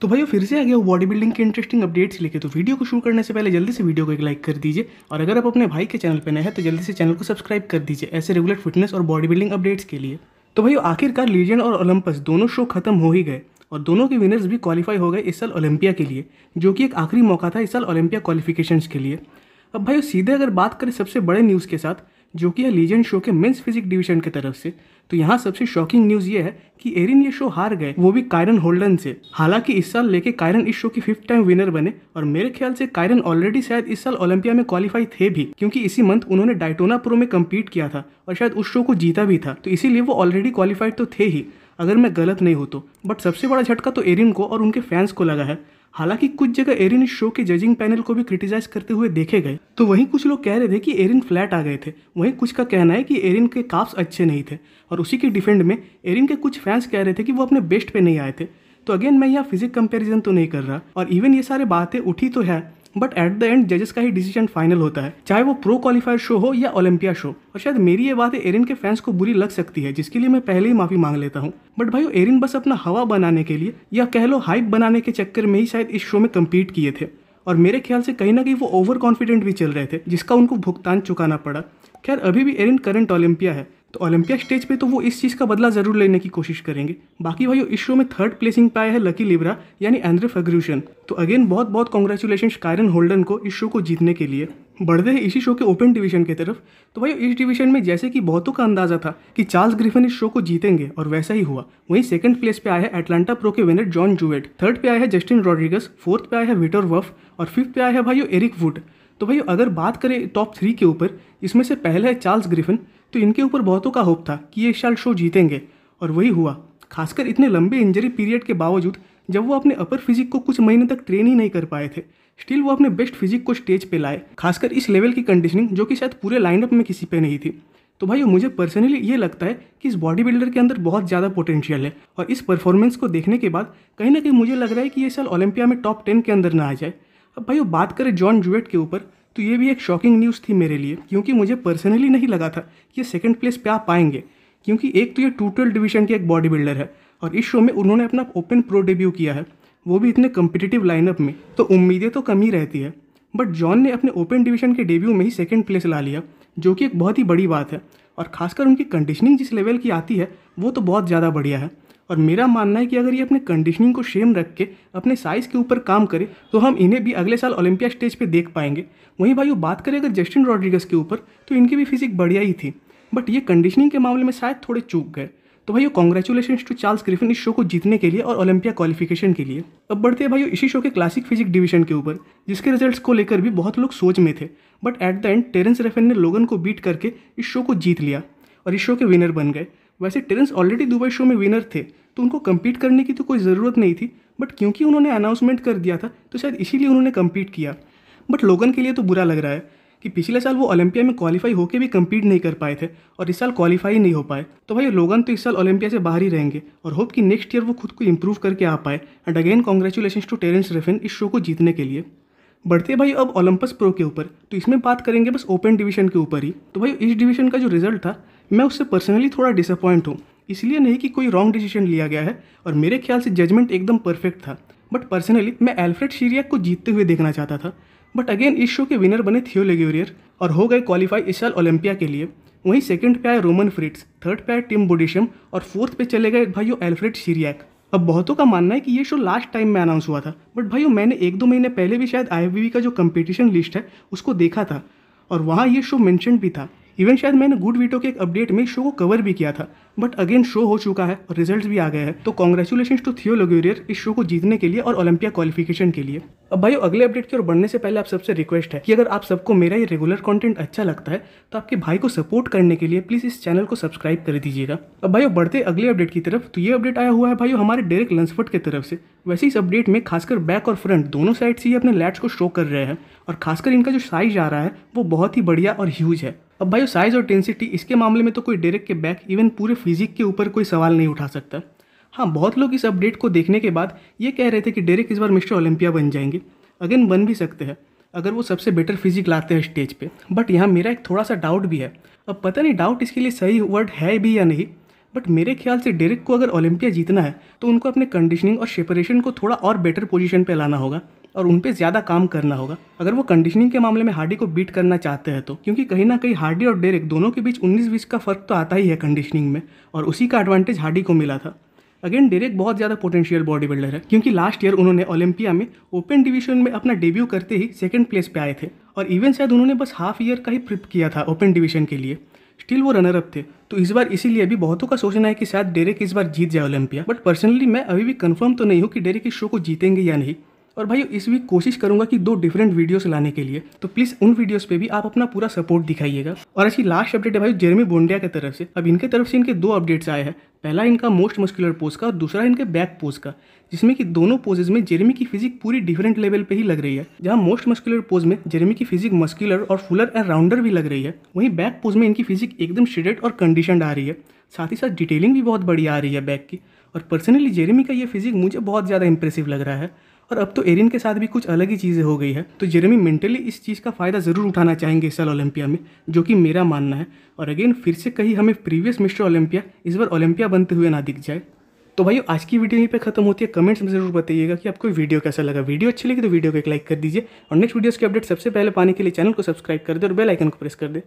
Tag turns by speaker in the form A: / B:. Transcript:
A: तो भाइयों फिर से आ गया वो बॉडी बिल्डिंग के इंटरेस्टिंग अपडेट्स लेके। तो वीडियो को शुरू करने से पहले जल्दी से वीडियो को एक लाइक कर दीजिए, और अगर आप अपने भाई के चैनल पर नए हैं तो जल्दी से चैनल को सब्सक्राइब कर दीजिए ऐसे रेगुलर फिटनेस और बॉडी बिल्डिंग अपडेट्स के लिए। तो भाइयों आखिरकार लीजेंड और ओलंपस दोनों शो खत्म हो ही गए, और दोनों के विनर्स भी क्वालिफाई हो गए इस साल ओलंपिया के लिए, जो कि एक आखिरी मौका था इस साल ओलंपिया क्वालिफिकेशंस के लिए। अब भाइयों सीधे अगर बात करें सबसे बड़े न्यूज़ के साथ, जो कि है लीजेंड शो के मेंस फिजिक डिवीजन की तरफ से, तो यहाँ सबसे शॉकिंग न्यूज़ ये है कि एरिन ये शो हार गए, वो भी कायरन होल्डन से। हालांकि इस साल लेके कायरन इस शो की 5th टाइम विनर बने, और मेरे ख्याल से कायरन ऑलरेडी शायद इस साल ओलंपिया में क्वालिफाई थे भी, क्योंकि इसी मंथ उन्होंने डायटोना प्रो में कम्पीट किया था और शायद उस शो को जीता भी था, तो इसीलिए वो ऑलरेडी क्वालिफाइड तो थे ही, अगर मैं गलत नहीं हूँ तो। बट सबसे बड़ा झटका तो एरिन को और उनके फैंस को लगा है। हालांकि कुछ जगह एरिन इस शो के जजिंग पैनल को भी क्रिटिसाइज करते हुए देखे गए, तो वहीं कुछ लोग कह रहे थे कि एरिन फ्लैट आ गए थे, वहीं कुछ का कहना है कि एरिन के काफ्स अच्छे नहीं थे, और उसी के डिफेंड में एरिन के कुछ फैंस कह रहे थे कि वो अपने बेस्ट पे नहीं आए थे। तो अगेन मैं यहाँ फिजिक कंपैरिजन तो नहीं कर रहा, और इवन ये सारे बातें उठी तो है, बट एट द एंड जजेस का ही डिसीजन फाइनल होता है, चाहे वो प्रो क्वालिफायर शो हो या ओलंपिया शो। और शायद मेरी ये बातें एरिन के फैंस को बुरी लग सकती है, जिसके लिए मैं पहले ही माफी मांग लेता हूँ। बट भाई एरिन बस अपना हवा बनाने के लिए या कह लो हाइप बनाने के चक्कर में ही शायद इस शो में कम्पीट किए थे, और मेरे ख्याल से कहीं ना कहीं वो ओवर कॉन्फिडेंट भी चल रहे थे, जिसका उनको भुगतान चुकाना पड़ा। खैर अभी भी एरिन करंट ओलंपिया है, तो ओलंपिया स्टेज पे तो वो इस चीज़ का बदला जरूर लेने की कोशिश करेंगे। बाकी भाई इस शो में 3rd प्लेसिंग पे आया है लकी लिब्रा यानी एंड्रे फर्ग्यूसन। तो अगेन बहुत बहुत कॉन्ग्रेचुलेशंस कायरन होल्डन को इस शो को जीतने के लिए। बढ़ते हैं इसी शो के ओपन डिवीजन की तरफ। तो भाई इस डिवीजन में जैसे कि बहुतों का अंदाजा था कि चार्ल्स ग्रिफिन इस शो को जीतेंगे, और वैसा ही हुआ। वहीं 2nd प्लेस पे आया है एटलांटा प्रो के विनर जॉन जूवेट, 3rd पे आया है जस्टिन रॉड्रिगस, 4th पे आया है विक्टर वफ, और 5th पे आया है भाई एरिक वुड। तो भाई अगर बात करें टॉप 3 के ऊपर, इसमें से पहले है चार्ल्स ग्रिफिन, तो इनके ऊपर बहुतों का होप था कि ये इस साल शो जीतेंगे, और वही हुआ। खासकर इतने लंबे इंजरी पीरियड के बावजूद, जब वो अपने अपर फिजिक को कुछ महीने तक ट्रेन ही नहीं कर पाए थे, स्टिल वो अपने बेस्ट फिजिक को स्टेज पे लाए, खासकर इस लेवल की कंडीशनिंग जो कि शायद पूरे लाइनअप में किसी पे नहीं थी। तो भाई मुझे पर्सनली ये लगता है कि इस बॉडी बिल्डर के अंदर बहुत ज़्यादा पोटेंशियल है, और इस परफॉर्मेंस को देखने के बाद कहीं ना कहीं मुझे लग रहा है कि ये साल ओलंपिया में टॉप 10 के अंदर ना आ जाए। अब भाई बात करें जॉन जूवेट के ऊपर, तो ये भी एक शॉकिंग न्यूज़ थी मेरे लिए, क्योंकि मुझे पर्सनली नहीं लगा था कि ये 2nd प्लेस पे आ पाएंगे, क्योंकि एक तो ये 212 डिवीजन के एक बॉडी बिल्डर है, और इस शो में उन्होंने अपना ओपन प्रो डेब्यू किया है, वो भी इतने कम्पिटिटिव लाइनअप में, तो उम्मीदें तो कम ही रहती है। बट जॉन ने अपने ओपन डिवीजन के डेब्यू में ही 2nd प्लेस ला लिया, जो कि एक बहुत ही बड़ी बात है, और खासकर उनकी कंडीशनिंग जिस लेवल की आती है वो तो बहुत ज़्यादा बढ़िया है। और मेरा मानना है कि अगर ये अपने कंडीशनिंग को शेम रख के अपने साइज़ के ऊपर काम करे, तो हम इन्हें भी अगले साल ओलंपिया स्टेज पे देख पाएंगे। वहीं भाई बात करें अगर जस्टिन रॉड्रिगस के ऊपर, तो इनकी भी फिजिक बढ़िया ही थी, बट ये कंडीशनिंग के मामले में शायद थोड़े चूक गए। तो भाई कॉन्ग्रेचुलेशन टू चार्ल्स ग्रिफिन इस शो को जीतने के लिए और ओलंपिया क्वालिफिकेशन के लिए। अब बढ़ते हैं भाई इसी शो के क्लासिक फिजिक डिवीजन के ऊपर, जिसके रिजल्ट्स को लेकर भी बहुत लोग सोच में थे, but at the end Terence Refn ने लोगन को बीट करके इस शो को जीत लिया और इस शो के विनर बन गए। वैसे टेरेंस ऑलरेडी दुबई शो में विनर थे, तो उनको कम्पीट करने की तो कोई ज़रूरत नहीं थी, बट क्योंकि उन्होंने अनाउंसमेंट कर दिया था तो शायद इसीलिए उन्होंने कम्पीट किया। बट लोगन के लिए तो बुरा लग रहा है कि पिछले साल वो ओलंपिया में क्वालिफाई होकर भी कम्पीट नहीं कर पाए थे, और इस साल क्वालिफाई नहीं हो पाए। तो भाई लोगन तो इस साल ओलंपिया से बाहर ही रहेंगे, और होप कि नेक्स्ट ईयर वो खुद को इंप्रूव करके आ पाए। And again congratulation to Terence Refn इस शो को जीतने के लिए। बढ़ते भाई अब ओलंपस प्रो के ऊपर, तो इसमें बात करेंगे बस ओपन डिवीजन के ऊपर ही। तो भाई इस डिवीजन का जो रिजल्ट था, मैं उससे पर्सनली थोड़ा डिसअपॉइंट हूँ। इसलिए नहीं कि कोई रॉन्ग डिसीजन लिया गया है, और मेरे ख्याल से जजमेंट एकदम परफेक्ट था, बट पर्सनली मैं एल्फ्रेड शिरियाक को जीतते हुए देखना चाहता था। बट अगेन इस शो के विनर बने थियो लेग्यूरियर, और हो गए क्वालिफाई इस साल ओलंपिया के लिए। वहीं 2nd पे आए रोमन फ्रिट्स, 3rd पे आए टिम बोडिशम, और 4th पे चले गए भाइयों एल्फ्रेड शिरियाक। अब बहुतों का मानना है कि ये शो लास्ट टाइम में अनाउंस हुआ था, बट भाइयों मैंने 1-2 महीने पहले भी शायद IFBB का जो कंपटीशन लिस्ट है उसको देखा था, और वहाँ ये शो मेंशन भी था। इवन शायद मैंने गुड वीटो के एक अपडेट में शो को कवर भी किया था, बट अगेन शो हो चुका है और रिजल्ट्स भी आ गए हैं। तो कॉन्ग्रेचुलेशन टू थियो लेग्यूरियर इस शो को जीतने के लिए और ओलंपिया क्वालिफिकेशन के लिए। अब भाई अगले अपडेट की ओर बढ़ने से पहले आप सबसे रिक्वेस्ट है कि अगर आप सबको मेरा ये रेगुलर कंटेंट अच्छा लगता है, तो आपके भाई को सपोर्ट करने के लिए प्लीज़ इस चैनल को सब्सक्राइब कर दीजिएगा। अब भाई बढ़ते अगले अपडेट की तरफ, तो ये अपडेट आया हुआ है भाई हमारे डेरेक लंसफोर्ड की तरफ से। वैसे इस अपडेट में खासकर बैक और फ्रंट दोनों साइड से ही अपने लैट्स को शो कर रहे हैं, और खासकर इनका जो साइज आ रहा है वो बहुत ही बढ़िया और ह्यूज है। अब भाई साइज और डेंसिटी इसके मामले में तो कोई डेरेक के बैक इवन पूरे फिजिक के ऊपर कोई सवाल नहीं उठा सकता। हाँ, बहुत लोग इस अपडेट को देखने के बाद ये कह रहे थे कि डेरेक इस बार मिस्टर ओलंपिया बन जाएंगे। अगेन बन भी सकते हैं अगर वो सबसे बेटर फिजिक लाते हैं स्टेज पे, बट यहाँ मेरा एक थोड़ा सा डाउट भी है। अब पता नहीं डाउट इसके लिए सही वर्ड है भी या नहीं, बट मेरे ख्याल से डेरेक को अगर ओलंपिया जीतना है तो उनको अपने कंडीशनिंग और सेपरेशन को थोड़ा और बेटर पोजीशन पे लाना होगा और उन पे ज़्यादा काम करना होगा अगर वो कंडीशनिंग के मामले में हार्डी को बीट करना चाहते हैं तो, क्योंकि कहीं ना कहीं हार्डी और डेरेक दोनों के बीच 19-20 का फ़र्क तो आता ही है कंडीशनिंग में, और उसी का एडवांटेज हार्डी को मिला था। अगेन डेरेक बहुत ज़्यादा पोटेंशियल बॉडी बिल्डर है, क्योंकि लास्ट ईयर उन्होंने ओलंपिया में ओपन डिवीजन में अपना डेब्यू करते ही सेकंड प्लेस पे आए थे, और इवन शायद उन्होंने बस हाफ ईयर का ही प्रिप किया था ओपन डिवीजन के लिए, स्टिल वो रनर अप थे। तो इस बार इसीलिए भी बहुतों का सोचना है कि शायद डेरेक इस बार जीत जाए ओलंपिया, बट पर्सनली मैं अभी भी कंफर्म तो नहीं हूँ कि डेरेक इस शो को जीतेंगे या नहीं। और भाई इस वीक कोशिश करूंगा कि 2 डिफरेंट वीडियोस लाने के लिए, तो प्लीज़ उन वीडियोस पे भी आप अपना पूरा सपोर्ट दिखाइएगा। और ऐसी लास्ट अपडेट है भाई जेरेमी बोंडिया की तरफ से। अब इनके तरफ से इनके 2 अपडेट्स आए हैं, पहला इनका मोस्ट मस्कुलर पोज का और दूसरा इनके बैक पोज का, जिसमें कि दोनों पोजेज में जेरेमी की फिजिक पूरी डिफरेंट लेवल पे ही लग रही है। जहां मोस्ट मस्कुलर पोज में जेरेमी की फिजिक मस्कुलर और फुलर एंड राउंडर भी लग रही है, वहीं बैक पोज में इनकी फिजिक एकदम शेडेड और कंडीशनड आ रही है, साथ ही साथ डिटेलिंग भी बहुत बढ़िया आ रही है बैक की। और पर्सनली जेरेमी का ये फिजिक मुझे बहुत ज़्यादा इंप्रेसिव लग रहा है। और अब तो एरिन के साथ भी कुछ अलग ही चीज़ें हो गई है, तो जेरेमी मेंटली इस चीज़ का फ़ायदा ज़रूर उठाना चाहेंगे इस साल ओलंपिया में, जो कि मेरा मानना है। और अगेन फिर से कहीं हमें प्रीवियस मिस्टर ओलंपिया इस बार ओलंपिया बनते हुए ना दिख जाए। तो भाई आज की वीडियो यहीं पे खत्म होती है। कमेंट्स में ज़रूर बताइएगा कि आपको वीडियो कैसा लगा। वीडियो अच्छी लगी तो वीडियो को एक लाइक कर दीजिए और नेक्स्ट वीडियोस के अपडेट सबसे पहले पाने के लिए चैनल को सब्सक्राइब कर दे और बेल आइकन को प्रेस कर दे।